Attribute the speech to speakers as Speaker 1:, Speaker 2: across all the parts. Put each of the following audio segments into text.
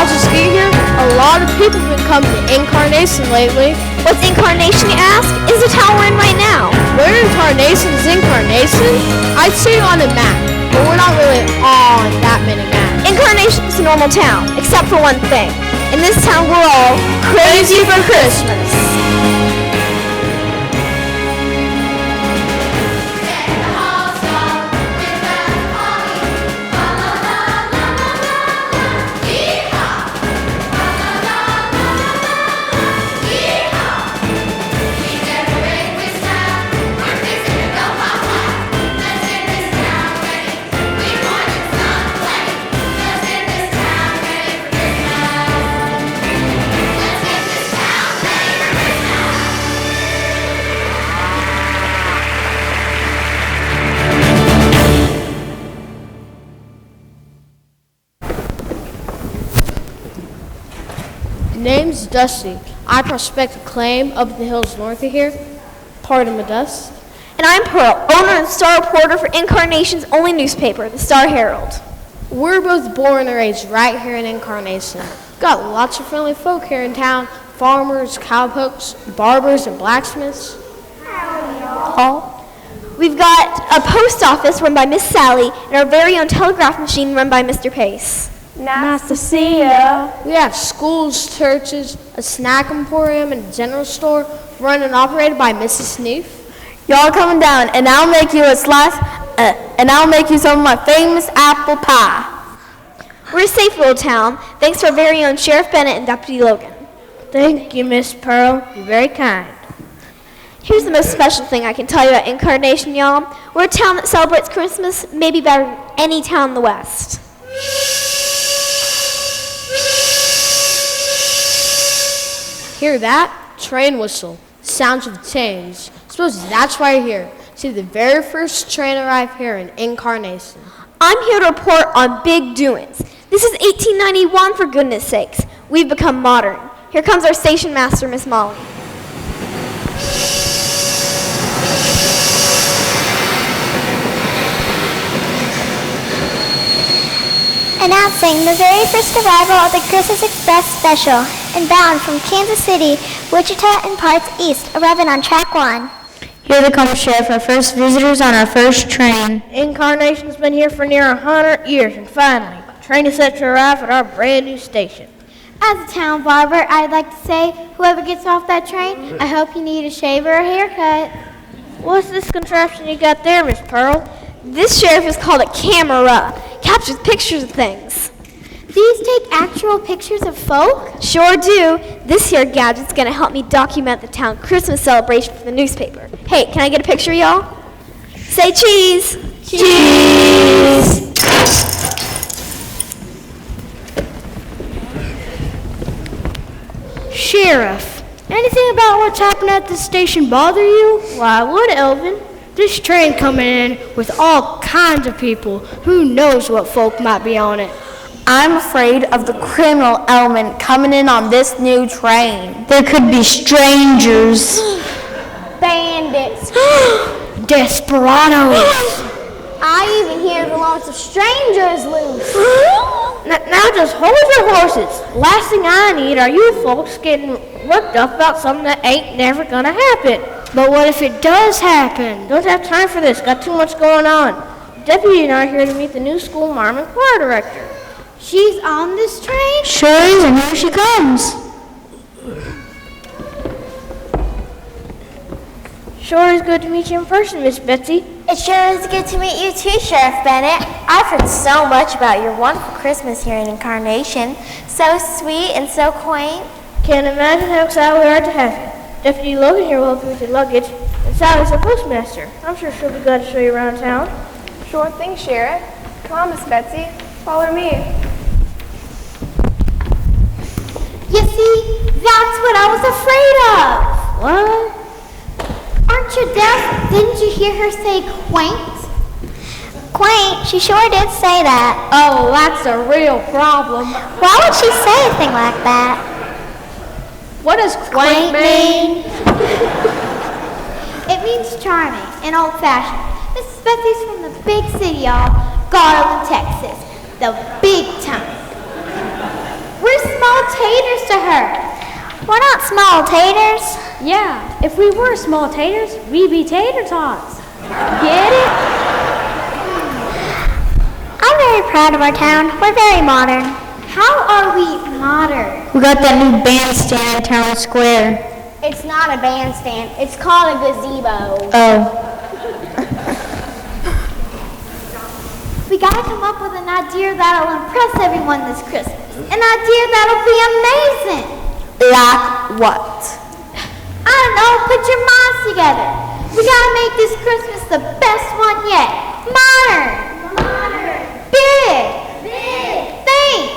Speaker 1: I'll just get here. A lot of people have been coming to Incarnation lately.
Speaker 2: What's Incarnation, you ask? Is the town we're in right now.
Speaker 1: Where Incarnation is Incarnation? I'd say on a map, but we're not really on that many maps.
Speaker 2: Incarnation is a normal town, except for one thing. In this town, we're all crazy for Christmas.
Speaker 1: Name's Dusty. I prospect a claim up in the hills north of here, part of Methodist.
Speaker 2: And I'm Pearl, owner and star reporter for Incarnation's only newspaper, the Star Herald.
Speaker 1: We're both born and raised right here in Incarnation. Got lots of friendly folk here in town, farmers, cowpokes, barbers, and blacksmiths.
Speaker 2: We've got a post office run by Miss Sally and our very own telegraph machine run by Mr. Pace.
Speaker 3: Nice to see ya.
Speaker 1: We have schools, churches, a snack emporium, and a general store run and operated by Mrs. Snoof.
Speaker 3: Y'all coming down, and I'll make you a slice, and I'll make you some of my famous apple pie.
Speaker 2: We're a safe little town, thanks to our very own Sheriff Bennett and Deputy Logan.
Speaker 1: Thank you, Miss Pearl. You're very kind.
Speaker 2: Here's the most special thing I can tell you about Incarnation, y'all. We're a town that celebrates Christmas maybe better than any town in the West.
Speaker 1: Hear that? Train whistle. Sounds of change. Suppose that's why you're here. See the very first train arrive here in Incarnation.
Speaker 2: I'm here to report on big doings. This is 1891, for goodness sakes. We've become modern. Here comes our station master, Miss Molly.
Speaker 4: Announcing the very first arrival of the Christmas Express Special, and bound from Kansas City, Wichita, and parts east, arriving on track 1.
Speaker 3: Here they come, Sheriff, our first visitors on our first train.
Speaker 5: Incarnation's been here for near 100 years, and finally, the train is set to arrive at our brand new station.
Speaker 4: As a town barber, I'd like to say, whoever gets off that train, I hope you need a shave or a haircut.
Speaker 5: What's this contraption you got there, Miss Pearl?
Speaker 2: This sheriff is called a camera. Captures pictures of things.
Speaker 4: These take actual pictures of folk?
Speaker 2: Sure do. This here gadget's gonna help me document the town Christmas celebration for the newspaper. Hey, can I get a picture, y'all? Say cheese.
Speaker 3: Cheese!
Speaker 5: Sheriff, anything about what's happened at this station bother you? Why would, Elvin? This train coming in with all kinds of people. Who knows what folk might be on it?
Speaker 3: I'm afraid of the criminal element coming in on this new train. There could be strangers.
Speaker 4: Bandits.
Speaker 5: Desperados.
Speaker 4: I even hear the lots of strangers loose.
Speaker 5: Now just hold your horses. Last thing I need are you folks getting worked up about something that ain't never gonna happen. But what if it does happen? Don't have time for this. Got too much going on. The deputy and I are here to meet the new school marm and choir director.
Speaker 4: She's on this train?
Speaker 3: Sure is, and here she comes.
Speaker 5: Sure is good to meet you in person, Miss Betsy.
Speaker 6: It sure is good to meet you too, Sheriff Bennett. I've heard so much about your wonderful Christmas here in Incarnation. So sweet and so quaint.
Speaker 5: Can't imagine how excited we are to have you. Deputy Logan here will help you with your luggage, and Sally's the postmaster. I'm sure she'll be glad to show you around town.
Speaker 7: Sure thing, Sheriff. Come on, Miss Betsy. Follow me.
Speaker 4: You see, that's what I was afraid of.
Speaker 5: What?
Speaker 4: Aren't you deaf? Didn't you hear her say quaint? Quaint? She sure did say that.
Speaker 1: Oh, that's a real problem.
Speaker 4: Why would she say a thing like that?
Speaker 1: What does quaint mean?
Speaker 4: It means charming and old-fashioned. Mrs. Betsy's from the big city, y'all. Garland, Texas. The big town. We're taters to her. We're not small taters.
Speaker 5: Yeah, if we were small taters, we'd be tater tots. Get it?
Speaker 4: I'm very proud of our town. We're very modern. How are we modern?
Speaker 3: We got that new bandstand in Town Square.
Speaker 6: It's not a bandstand. It's called a gazebo.
Speaker 3: Oh.
Speaker 4: We gotta come up with an idea that'll impress everyone this Christmas. An idea that'll be amazing.
Speaker 3: Like what?
Speaker 4: I don't know, put your minds together. We gotta make this Christmas the best one yet. Modern. Big. Think.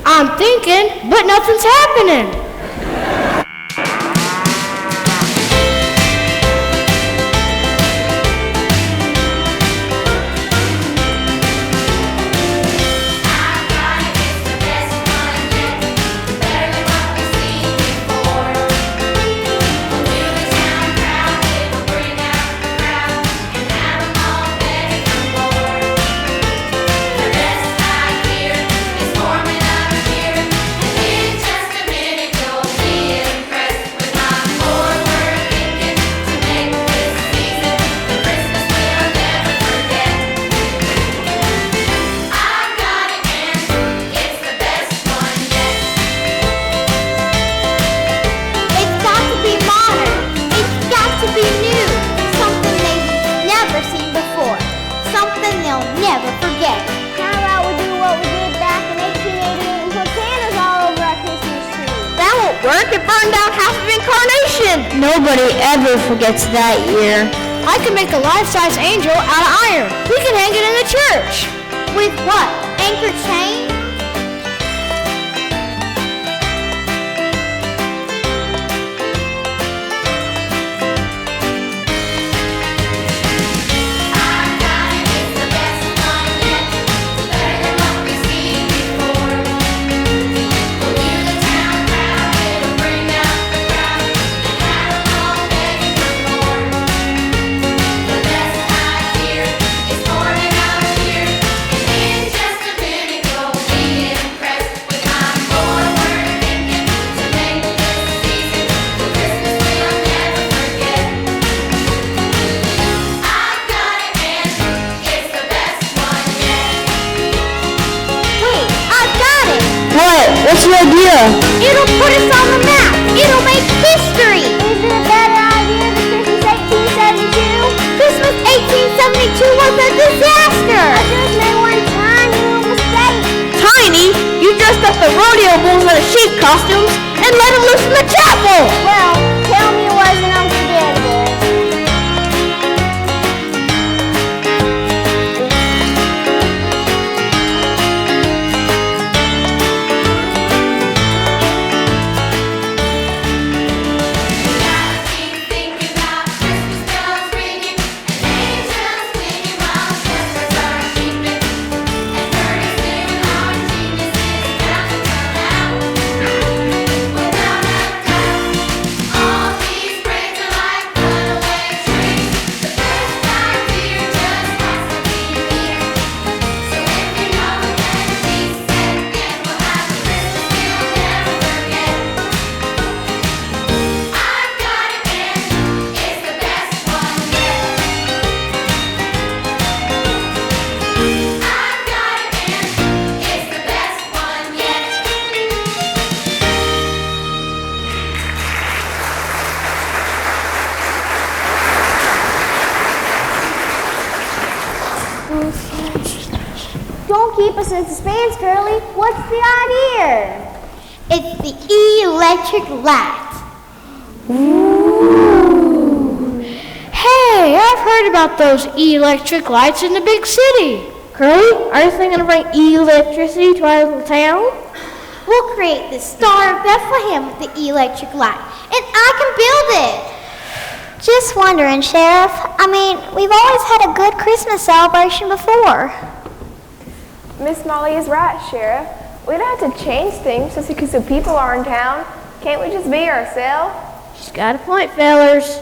Speaker 1: I'm thinking, but nothing's happening.
Speaker 3: Nobody ever forgets that year.
Speaker 1: I can make a life-size angel out of iron. We can hang it in the church.
Speaker 4: With what? Anchor chain?
Speaker 3: What's your idea?
Speaker 4: It'll put us on the map. It'll make history. Is it a better idea than Christmas 1872? Christmas 1872 was a disaster. I just made one tiny little mistake.
Speaker 5: Tiny? You dressed up the rodeo bulls in their sheep costumes and let them loose in the chapel.
Speaker 4: Well, tell me it wasn't unforgettable. Don't keep us in suspense, girlie. What's the idea? It's the electric light.
Speaker 1: Ooh. Hey, I've heard about those electric lights in the big city.
Speaker 5: Curly, are you thinking to bring electricity to our little town?
Speaker 4: We'll create the Star of Bethlehem with the electric light, and I can build it. Just wondering, Sheriff. I mean, we've always had a good Christmas celebration before.
Speaker 7: Miss Molly is right, Sheriff. We don't have to change things just because the people are in town. Can't we just be ourselves?
Speaker 5: She's got a point, fellers.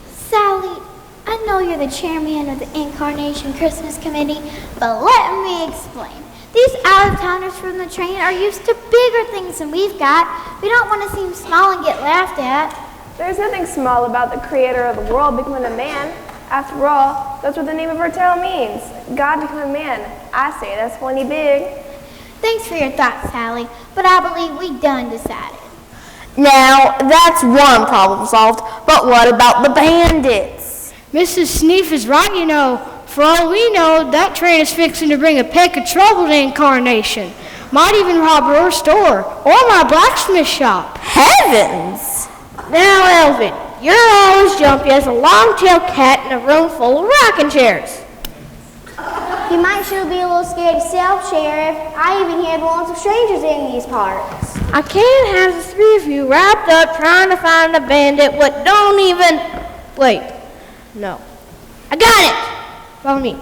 Speaker 4: Sally, I know you're the chairman of the Incarnation Christmas Committee, but let me explain. These out-of-towners from the train are used to bigger things than we've got. We don't want to seem small and get laughed at.
Speaker 7: There's nothing small about the creator of the world becoming a man. After all, that's what the name of our town means. God becoming man. I say that's plenty big.
Speaker 4: Thanks for your thoughts, Sally, but I believe we done decided.
Speaker 3: Now, that's one problem solved, but what about the bandits?
Speaker 5: Mrs. Sneef is right, you know. For all we know, that train is fixing to bring a peck of trouble to Incarnation. Might even rob her store or my blacksmith shop.
Speaker 3: Heavens!
Speaker 5: Now, Elvin, you're always jumpy as a long-tailed cat in a room full of rocking chairs.
Speaker 4: He might sure be a little scared himself, Sheriff. I even had lots of strangers in these parts.
Speaker 5: I can't have the three of you wrapped up trying to find a bandit what don't even... Wait, no. I got it! Follow me.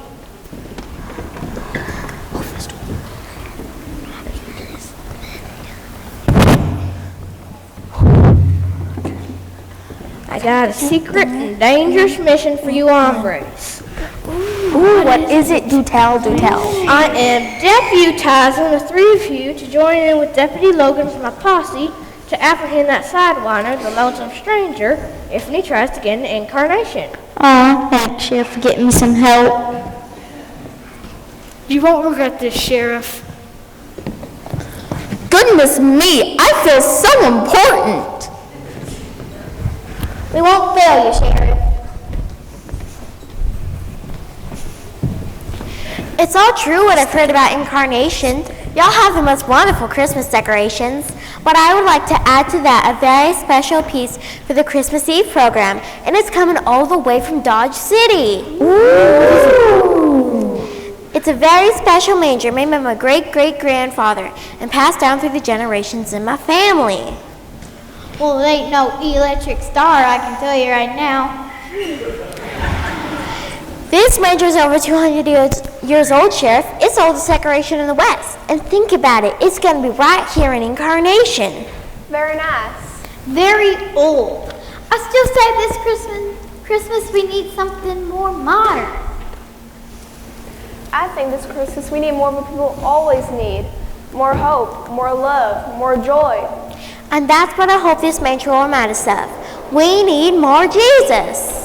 Speaker 5: I got a secret and dangerous mission for you hombres.
Speaker 3: Ooh, what is it? Do tell, do tell.
Speaker 5: I am deputizing the three of you to join in with Deputy Logan from my posse to apprehend that sidewinder, the lonesome stranger, if he tries to get into Incarnation.
Speaker 3: Aw, thanks, Sheriff, for getting me some help.
Speaker 5: You won't regret this, Sheriff.
Speaker 3: Goodness me, I feel so important.
Speaker 4: We won't fail you, Sheriff.
Speaker 6: It's all true what I've heard about Incarnation. Y'all have the most wonderful Christmas decorations. But I would like to add to that a very special piece for the Christmas Eve program, and it's coming all the way from Dodge City. Ooh. It's a very special manger made by my great-great-grandfather and passed down through the generations in my family.
Speaker 4: Well, it ain't no electric star, I can tell you right now.
Speaker 6: This manger is over 200 years old, Sheriff. It's the oldest decoration in the West. And think about it, it's going to be right here in Incarnation.
Speaker 7: Very nice.
Speaker 4: Very old. I still say this Christmas we need something more modern.
Speaker 7: I think this Christmas we need more of what people always need. More hope, more love, more joy.
Speaker 6: And that's what I hope this manger will remind us of. We need more Jesus.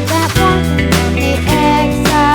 Speaker 4: That once and only exile.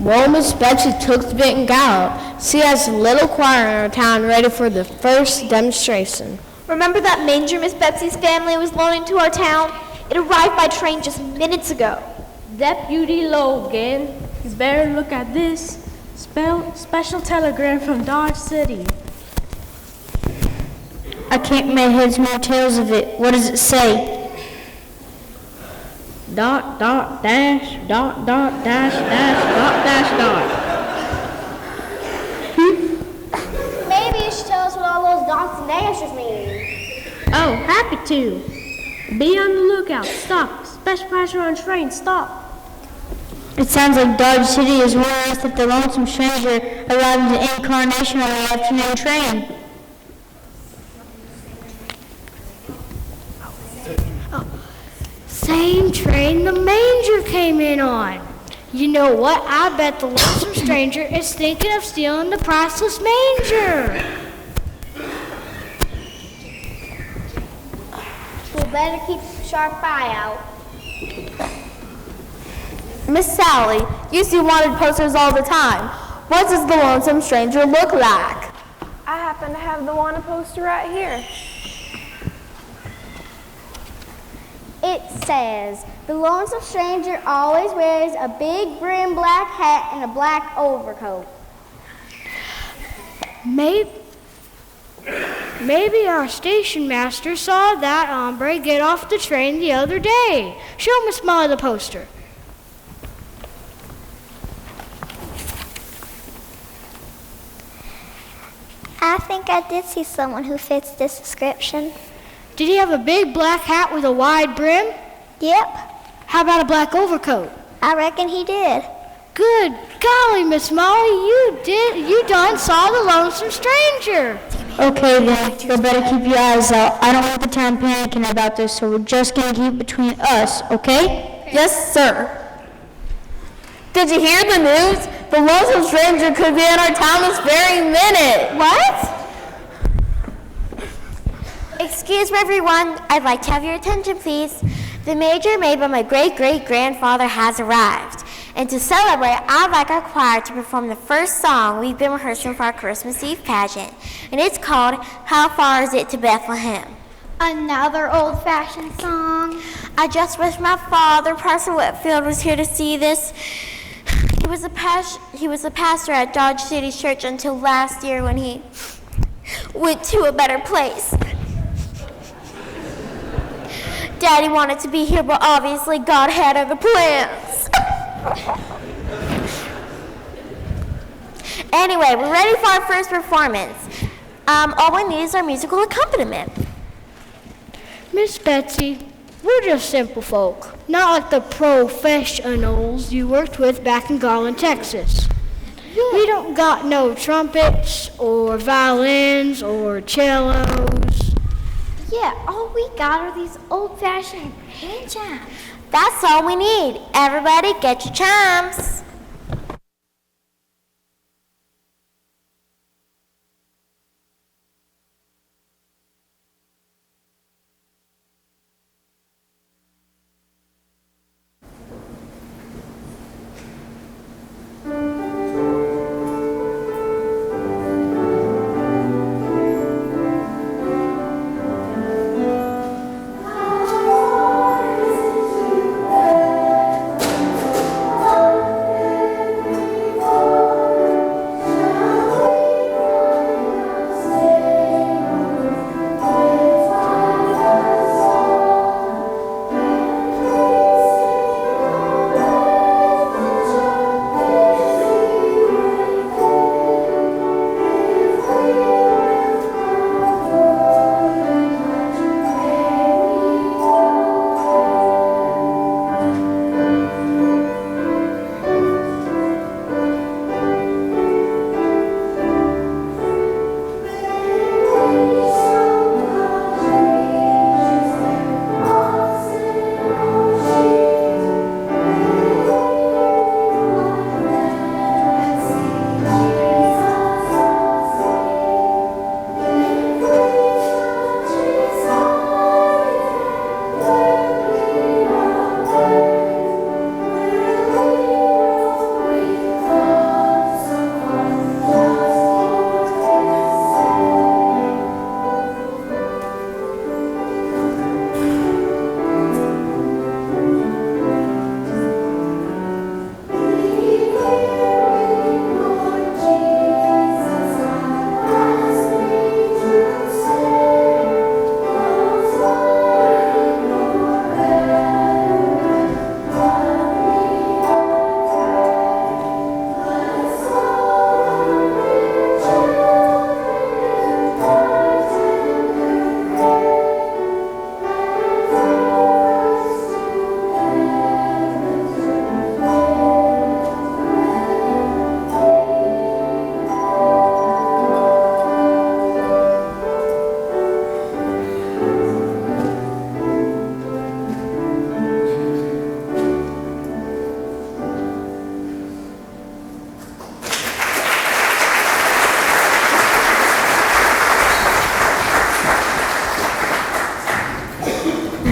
Speaker 1: Well, Miss Betsy took the bit and galloped. She has a little choir in our town ready for the first demonstration.
Speaker 2: Remember that manger Miss Betsy's family was loaning to our town? It arrived by train just minutes ago.
Speaker 5: Deputy Logan, you better look at this. Special telegram from Dodge City.
Speaker 3: I can't make heads nor tails of it. What does it say?
Speaker 5: Dot, dot, dash, dot, dot, dash, dash, dot.
Speaker 4: Maybe you should tell us what all those dots and dashes mean.
Speaker 5: Oh, happy to. Be on the lookout. Stop. Special pressure on train. Stop.
Speaker 3: It sounds like Dodge City is warning us that the lonesome stranger arrived in Incarnation on the afternoon train.
Speaker 1: Same train the manger came in on. You know what? I bet the lonesome stranger is thinking of stealing the priceless manger.
Speaker 4: We'll better keep a sharp eye out.
Speaker 3: Miss Sally, you see wanted posters all the time. What does the lonesome stranger look like?
Speaker 7: I happen to have the wanted poster right here.
Speaker 4: It says, the lonesome stranger always wears a big brim black hat and a black overcoat.
Speaker 1: Maybe our station master saw that hombre get off the train the other day. Show Miss Molly the poster.
Speaker 4: I think I did see someone who fits this description.
Speaker 1: Did he have a big black hat with a wide brim?
Speaker 4: Yep,
Speaker 1: How about a black overcoat?
Speaker 4: I reckon he did.
Speaker 1: Good golly, Miss Molly, you done saw the lonesome stranger.
Speaker 3: Okay then, you better keep your eyes out. I don't want the town panicking about this, so we're just gonna keep it between us, okay? Yes, sir. Did you hear the news? The lonesome stranger could be in our town this very minute.
Speaker 6: What? Excuse me, everyone. I'd like to have your attention, please. The major made by my great-great-grandfather has arrived. And to celebrate, I'd like our choir to perform the first song we've been rehearsing for our Christmas Eve pageant. And it's called, How Far Is It to Bethlehem?
Speaker 4: Another old-fashioned song.
Speaker 6: I just wish my father, Parson Whitfield, was here to see this. He was a pastor at Dodge City Church until last year when he went to a better place. Daddy wanted to be here, but obviously God had other plans. Anyway, we're ready for our first performance. All we need is our musical accompaniment.
Speaker 1: Miss Betsy, we're just simple folk, not like the professionals you worked with back in Garland, Texas. We don't got no trumpets or violins or cellos.
Speaker 4: Yeah, all we got are these old-fashioned hand chimes.
Speaker 6: That's all we need. Everybody get your chimes.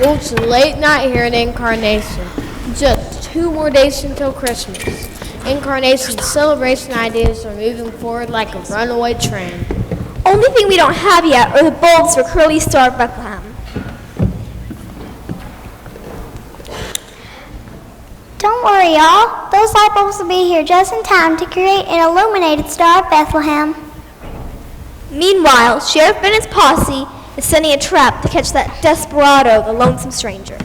Speaker 5: Well, it's a late night here in Incarnation. Just 2 more days until Christmas. Incarnation celebration ideas are moving forward like a runaway train.
Speaker 2: Only thing we don't have yet are the bulbs for Curly Star of Bethlehem.
Speaker 4: Don't worry, y'all. Those light bulbs will be here just in time to create an illuminated Star of Bethlehem.
Speaker 2: Meanwhile, Sheriff Bennett's posse is setting a trap to catch that desperado, the lonesome stranger.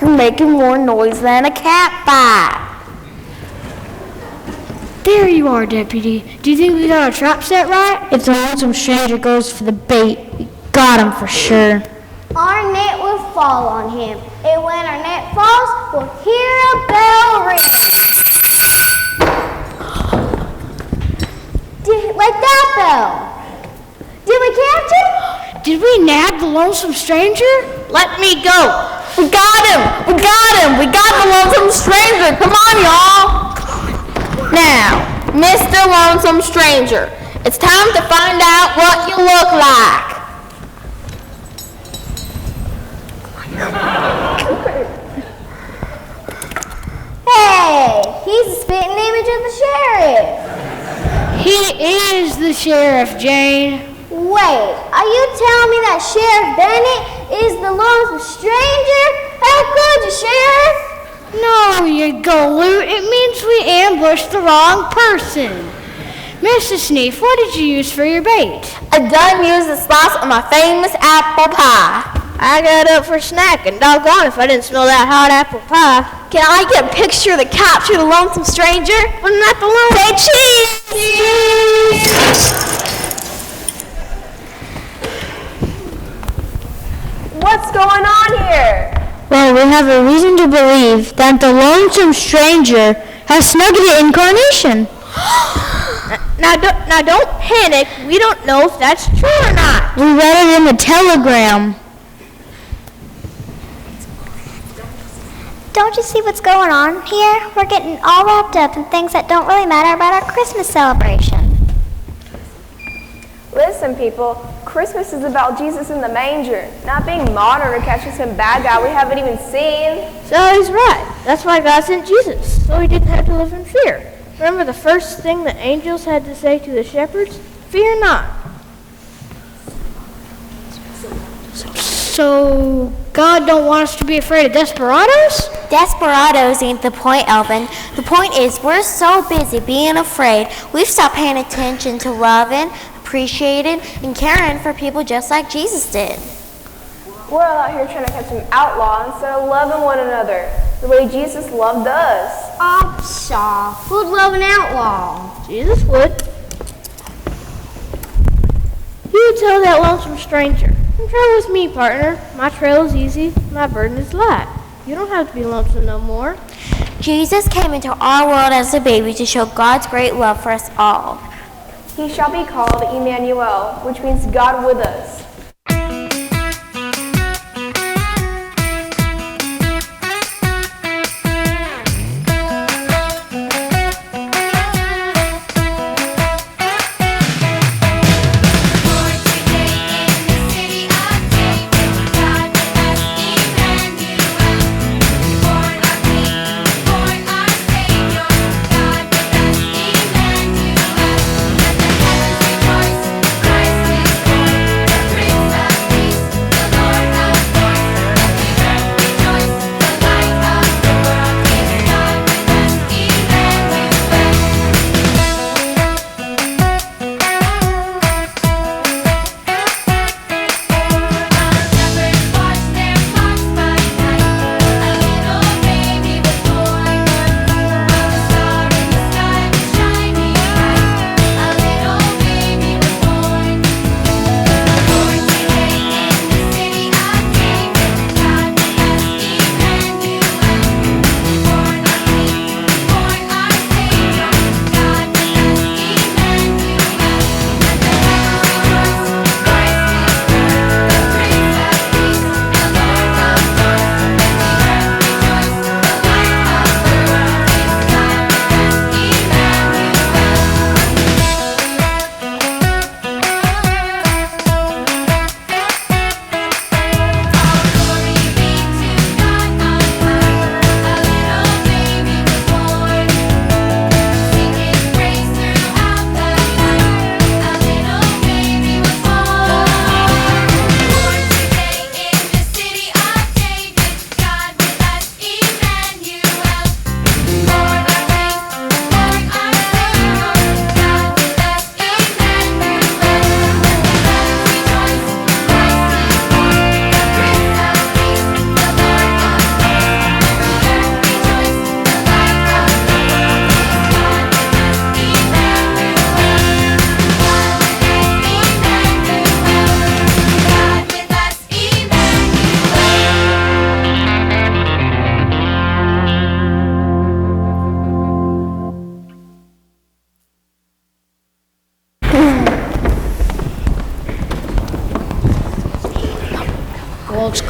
Speaker 3: You're making more noise than a cat fight.
Speaker 1: There you are, Deputy. Do you think we got our trap set right?
Speaker 3: If the lonesome stranger goes for the bait, we got him for sure.
Speaker 4: Our net will fall on him, and when our net falls, we'll hear a bell ring. Like that bell. Did we catch him?
Speaker 1: Did we nab the lonesome stranger?
Speaker 5: Let me go!
Speaker 3: We got him! We got him! We got the lonesome stranger! Come on, y'all! Now, Mr. Lonesome Stranger, it's time to find out what you look like.
Speaker 4: Hey, he's the spitting image of the sheriff.
Speaker 1: He is the sheriff, Jane.
Speaker 4: Wait, are you telling me that Sheriff Bennett is the lonesome stranger? How could you, Sheriff?
Speaker 1: No, you galoot. It means we ambushed the wrong person. Mrs. Sneef, what did you use for your bait?
Speaker 3: I done used a slice of my famous apple pie.
Speaker 5: I got up for snack, and doggone if I didn't smell that hot apple pie.
Speaker 2: Can I get a picture of the capture of the lonesome stranger?
Speaker 5: Wasn't that the lone?
Speaker 2: Say cheese!
Speaker 7: What's going on here?
Speaker 3: Well, we have a reason to believe that the lonesome stranger has snuck into Incarnation.
Speaker 5: Now don't panic. We don't know if that's true or not.
Speaker 3: We read it in the telegram.
Speaker 4: Don't you see what's going on here? We're getting all wrapped up in things that don't really matter about our Christmas celebration.
Speaker 7: Listen, people, Christmas is about Jesus in the manger, not being modern or catching some bad guy we haven't even seen.
Speaker 5: So he's right. That's why God sent Jesus, so he didn't have to live in fear. Remember the first thing the angels had to say to the shepherds? Fear not.
Speaker 1: So, God don't want us to be afraid of desperados?
Speaker 6: Desperados ain't the point, Elvin. The point is we're so busy being afraid, we've stopped paying attention to loving, appreciating, and caring for people just like Jesus did.
Speaker 7: We're all out here trying to catch an outlaw instead of loving one another, the way Jesus loved us.
Speaker 4: Oh, pshaw. Who'd love an outlaw?
Speaker 5: Jesus would. You would tell that lonesome stranger, "Come travel with me, partner. My trail is easy, my burden is light. You don't have to be lonesome no more."
Speaker 6: Jesus came into our world as a baby to show God's great love for us all.
Speaker 7: He shall be called Emmanuel, which means God with us.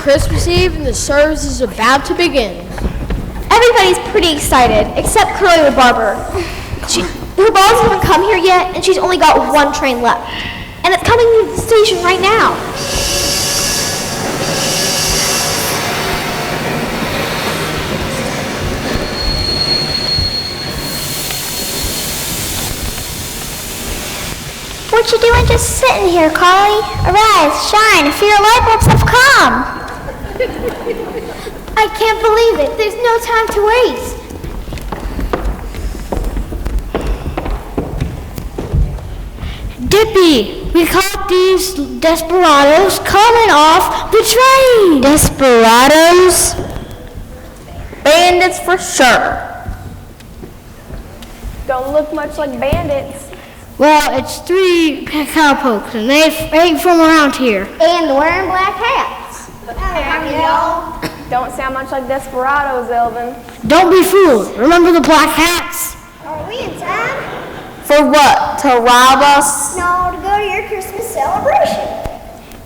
Speaker 5: Christmas Eve and the service is about to begin.
Speaker 2: Everybody's pretty excited, except Curly the barber. Her boss hasn't come here yet, and she's only got one train left. And it's coming to the station right now.
Speaker 4: What you doing just sitting here, Carly? Arise, shine, for your light bulbs have come.
Speaker 1: I can't believe it. There's no time to waste. Dippy, we caught these desperados coming off the train.
Speaker 3: Desperados? Bandits for sure.
Speaker 7: Don't look much like bandits.
Speaker 1: Well, it's 3 cowpokes, and they ain't from around here.
Speaker 4: And wearing black hats.
Speaker 7: Don't sound much like desperados, Elvin.
Speaker 1: Don't be fooled. Remember the black hats?
Speaker 4: Are we in time?
Speaker 3: For what? To rob us?
Speaker 4: No, to go to your Christmas celebration.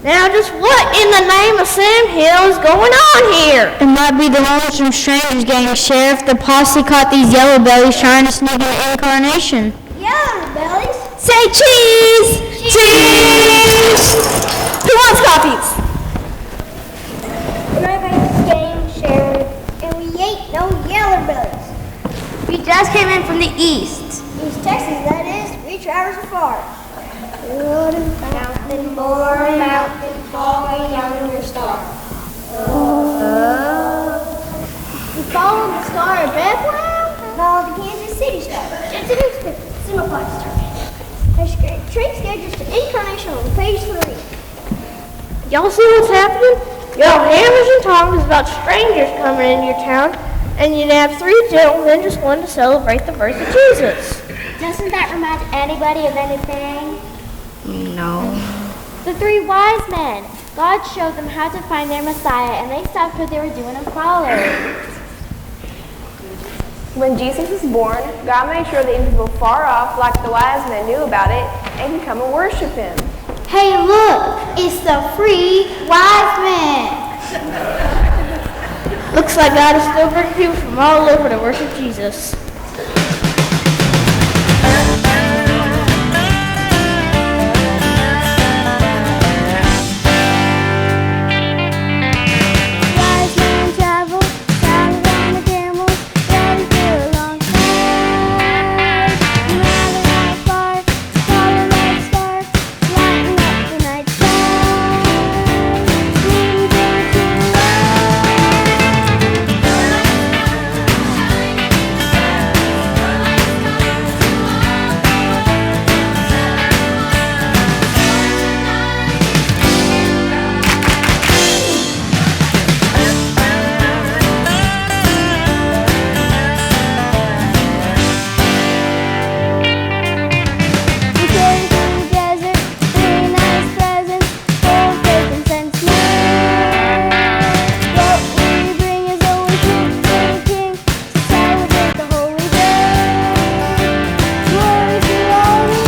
Speaker 5: Now, just what in the name of Sam Hill is going on here?
Speaker 3: It might be the Lonesome Strangers gang, Sheriff. The posse caught these yellow bellies trying to sneak into Incarnation.
Speaker 4: Yellow bellies.
Speaker 2: Say cheese! Cheese! Who wants copies?
Speaker 4: My name's Game Sheriff, and we ain't no yellow bellies.
Speaker 6: We just came in from the east.
Speaker 4: East Texas, that is. We traverse far. What a mountain, boy, mountain, falling yonder star. You follow the star of Bethlehem? No, the Kansas City star. It's a newspaper. It's in my pocket star. There's train schedules to Incarnation on page 3.
Speaker 5: Y'all see what's happening? Y'all hammers and tongs about strangers coming into your town, and you have 3 gentlemen just wanting to celebrate the birth of Jesus.
Speaker 4: Doesn't that remind anybody of anything?
Speaker 1: No.
Speaker 6: The 3 wise men. God showed them how to find their Messiah, and they stopped what they were doing and followed.
Speaker 7: When Jesus was born, God made sure that even people far off, like the wise men, knew about it and could come and worship him.
Speaker 4: Hey, look! It's the 3 wise men!
Speaker 5: Looks like God is still bringing people from all over to worship Jesus.
Speaker 4: Wise men travel, travel on the camels, ready for a long ride. No matter how far, follow that star, lighting up the night sky. Leading to We came from the desert, 3 nice presents, full of faith and sense made. What we bring is always fit for the King to celebrate the holy day. Glory to all the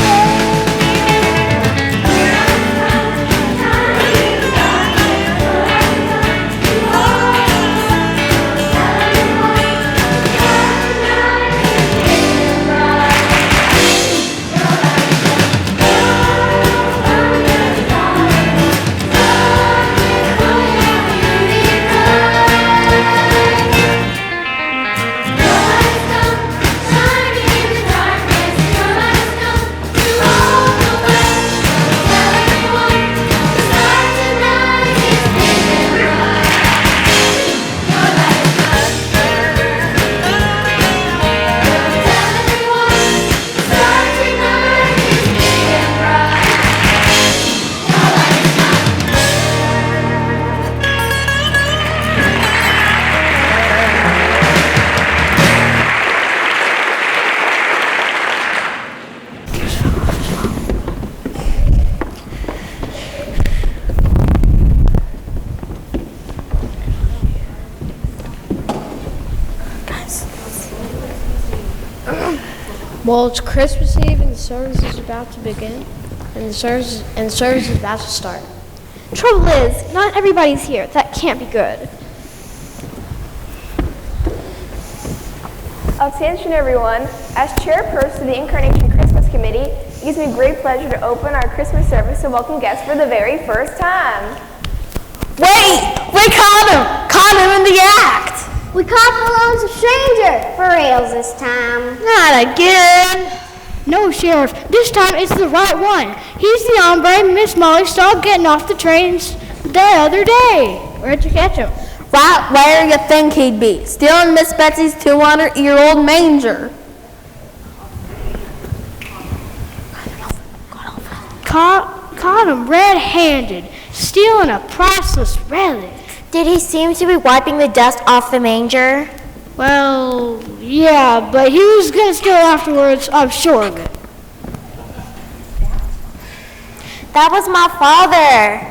Speaker 5: Well, it's Christmas Eve and the service is about to begin, and the service is about to start.
Speaker 2: Trouble is, not everybody's here. That can't be good.
Speaker 7: Attention everyone, as chairperson of the Incarnation Christmas Committee, it gives me great pleasure to open our Christmas service and welcome guests for the very first time.
Speaker 5: Wait! We caught him! Caught him in the act!
Speaker 4: We caught the lonesome stranger for reals this time.
Speaker 5: Not again!
Speaker 1: No, Sheriff, this time it's the right one. He's the hombre Miss Molly saw getting off the trains the other day.
Speaker 5: Where'd you catch him?
Speaker 8: Right where you think he'd be, stealing Miss Betsy's 200-year-old manger.
Speaker 1: Caught him red-handed, stealing a priceless relic.
Speaker 6: Did he seem to be wiping the dust off the manger?
Speaker 1: Well, yeah, but he was going to steal afterwards, I'm sure of it.
Speaker 6: That was my father.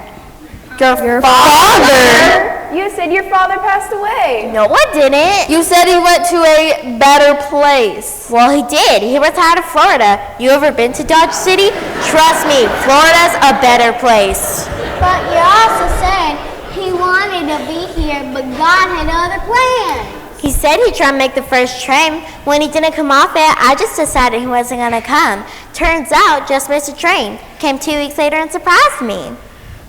Speaker 8: Your father?
Speaker 7: You said your father passed away.
Speaker 6: No, I didn't.
Speaker 8: You said he went to a better place.
Speaker 6: Well, he did. He retired to Florida. You ever been to Dodge City? Trust me, Florida's a better place.
Speaker 4: But you also said he wanted to be here, but God had other plans.
Speaker 6: He said he'd try and make the first train. When he didn't come off it, I just decided he wasn't going to come. Turns out, just missed a train. Came 2 weeks later and surprised me.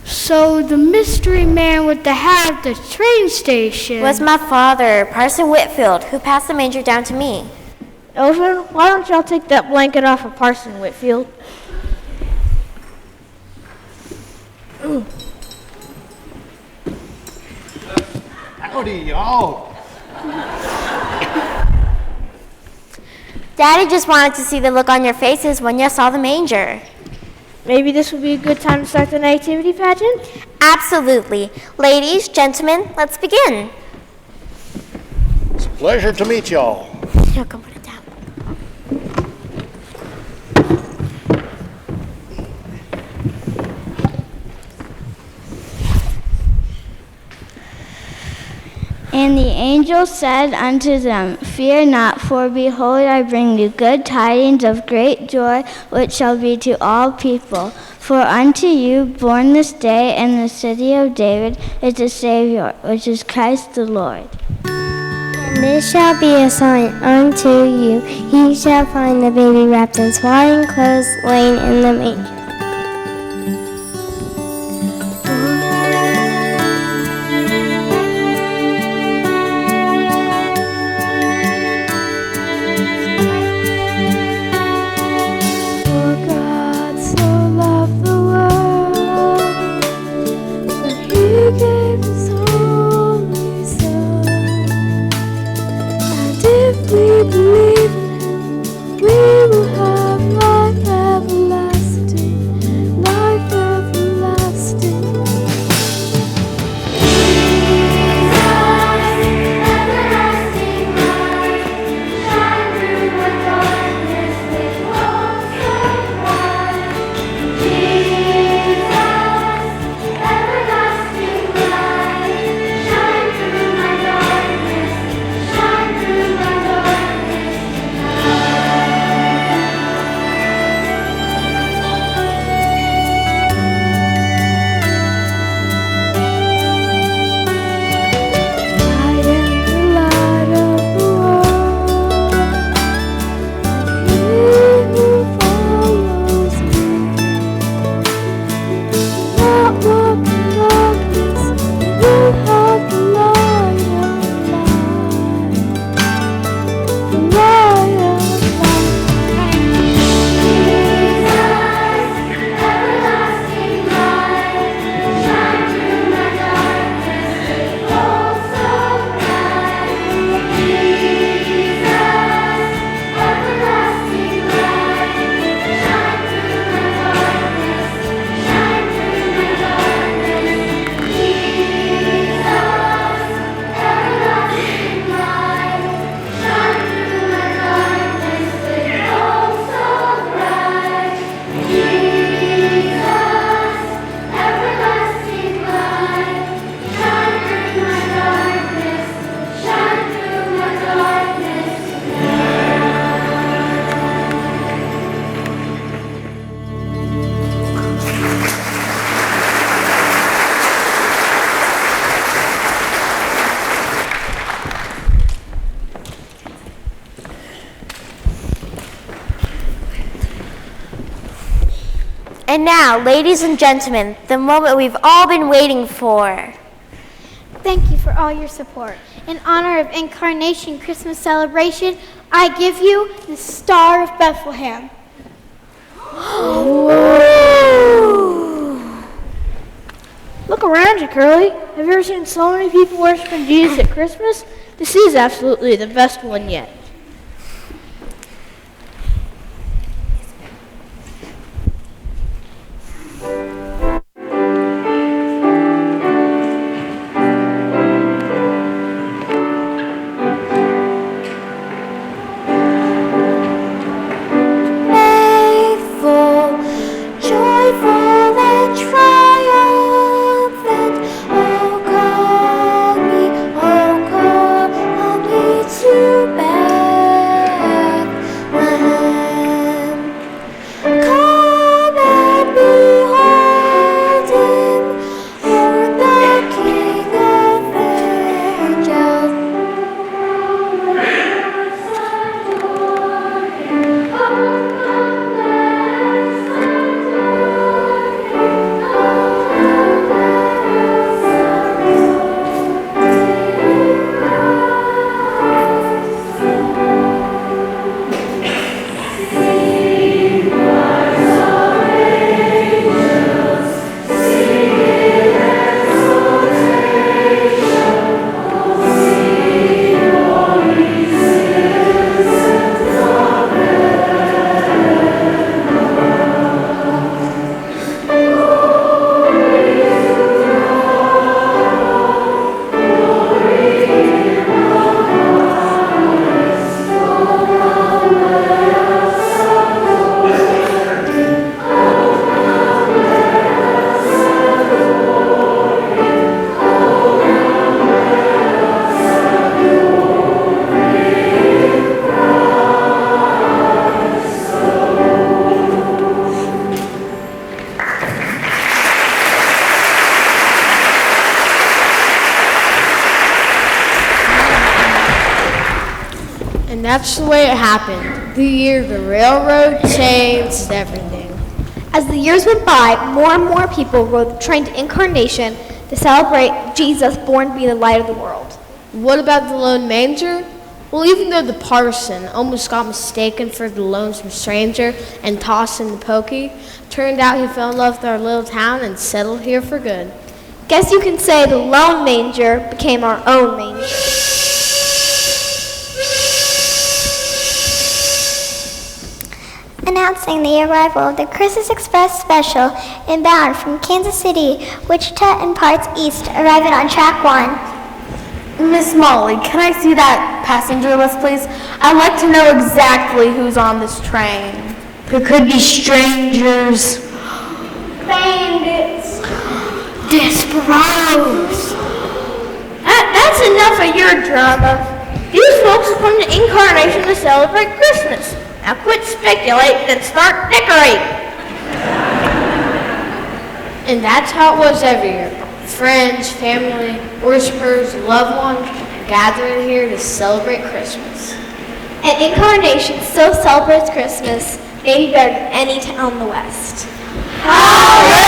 Speaker 1: So the mystery man with the hat at the train station
Speaker 6: Was my father, Parson Whitfield, who passed the manger down to me.
Speaker 5: Elvin, why don't y'all take that blanket off of Parson Whitfield?
Speaker 9: Howdy, y'all.
Speaker 6: Daddy just wanted to see the look on your faces when you saw the manger.
Speaker 5: Maybe this would be a good time to start the nativity pageant?
Speaker 6: Absolutely. Ladies, gentlemen, let's begin.
Speaker 9: It's a pleasure to meet y'all.
Speaker 6: Here, come put it down.
Speaker 10: And the angel said unto them, Fear not, for behold, I bring you good tidings of great joy, which shall be to all people. For unto you born this day in the city of David is a Savior, which is Christ the Lord.
Speaker 4: And this shall be a sign unto you. Ye shall find the baby wrapped in swaddling clothes, laying in the manger.
Speaker 11: Believe in him, we will have life everlasting.
Speaker 6: And now, ladies and gentlemen, the moment we've all been waiting for.
Speaker 4: Thank you for all your support. In honor of Incarnation Christmas celebration, I give you the Star of Bethlehem.
Speaker 5: Look around you, Curly. Have you ever seen so many people worshiping Jesus at Christmas? This is absolutely the best one yet.
Speaker 11: That's the way it happened. The year the railroad changed everything.
Speaker 2: As the years went by, more and more people rode the train to Incarnation to celebrate Jesus born to be the light of the world.
Speaker 11: What about the Loaned Manger? Well, even though the parson almost got mistaken for the lonesome stranger and tossed in the pokey, turned out he fell in love with our little town and settled here for good.
Speaker 2: Guess you can say the Loaned Manger became our own manger.
Speaker 4: Announcing the arrival of the Christmas Express special inbound from Kansas City, Wichita, and parts east, arriving on track 1.
Speaker 8: Miss Molly, can I see that passenger list, please? I'd like to know exactly who's on this train.
Speaker 3: There could be strangers.
Speaker 4: Bandits.
Speaker 5: Desperados. That's enough of your drama. These folks have come to Incarnation to celebrate Christmas. Now quit speculating and start decorating.
Speaker 11: And that's how it was every year. Friends, family, worshipers, loved ones gathering here to celebrate Christmas.
Speaker 2: And Incarnation so celebrates Christmas, maybe better than any town in the West.
Speaker 4: Hallelujah!